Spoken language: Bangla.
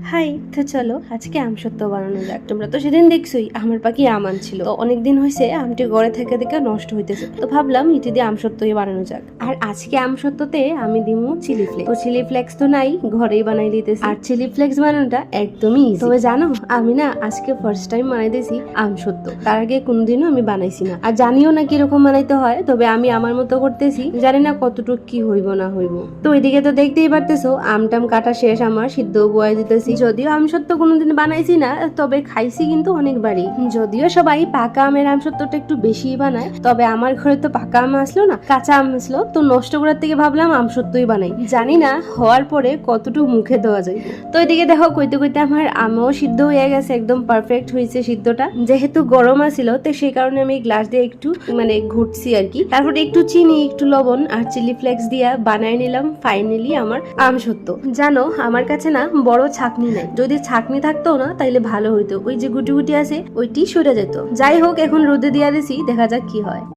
হাই, তো চলো আজকে আম সত্য বানানো যাক। তোমরা তো সেদিন দেখছোই আমার পাখি আম আনছিল, তো অনেকদিন হয়েছে আমটি ঘরে থেকে থেকে নষ্ট হইতেছে, তো ভাবলাম এটি দিয়ে আম সত্যই বানানো যাক। আর আজকে আম সত্যতে আমি দিমু চিলি ফ্লেক্স। তো চিলি ফ্লেক্স তো নাই, ঘরেই বানাই দিতেছি। আর চিলি ফ্লেক্স বানানোটা একদমই ইজি। তবে জানো, আমি না আজকে ফার্স্ট টাইম বানাইতেছি আম সত্য। তার আগে কোনোদিনও আমি বানাইছি না, আর জানিও না কিরকম বানাইতে হয়। তবে আমি আমার মতো করতেছি, জানি না কতটুকু কি হইব না হইব। তো এদিকে তো দেখতেই পারতেছো আমটাম কাটা শেষ, আমার সিদ্ধ বয়ে দিতেছি। যদিও আম সত্য কোনোদিন বানাইছি না, তবে খাইছি কিন্তু অনেকবারই। যদিও সবাই পাকা আমের আম সত্যটা একটু বেশি বানায়, তবে আমার ঘরে তো পাকা আম আসলো না, কাঁচা আম আসলো। তো নষ্ট করার থেকে ভাবলাম আম সত্যই বানাই, জানি না হওয়ার পরে কতটুকু মুখে দেওয়া যায়। তো এদিকে দেখো কইতে কইতে আমার আমও সিদ্ধ হয়ে গেছে, একদম পারফেক্ট হয়েছে সিদ্ধটা। যেহেতু গরম আছিল, তো সেই কারণে আমি গ্লাস দিয়ে একটু ঘুরছি আর কি। তারপরে একটু চিনি, একটু লবণ আর চিলি ফ্লেক্স দিয়া বানায় নিলাম ফাইনালি আমার আম সত্য। জানো, আমার কাছে না বড় ছাকনি নাই, যদি ছাকনি থাকতো না তাইলে ভালো হইতো। ওই যে গুটি গুটি আছে ওইটি সরে যেত। যাই হোক, এখন রোদে দিয়া দিছি, দেখা যাক কি হয়।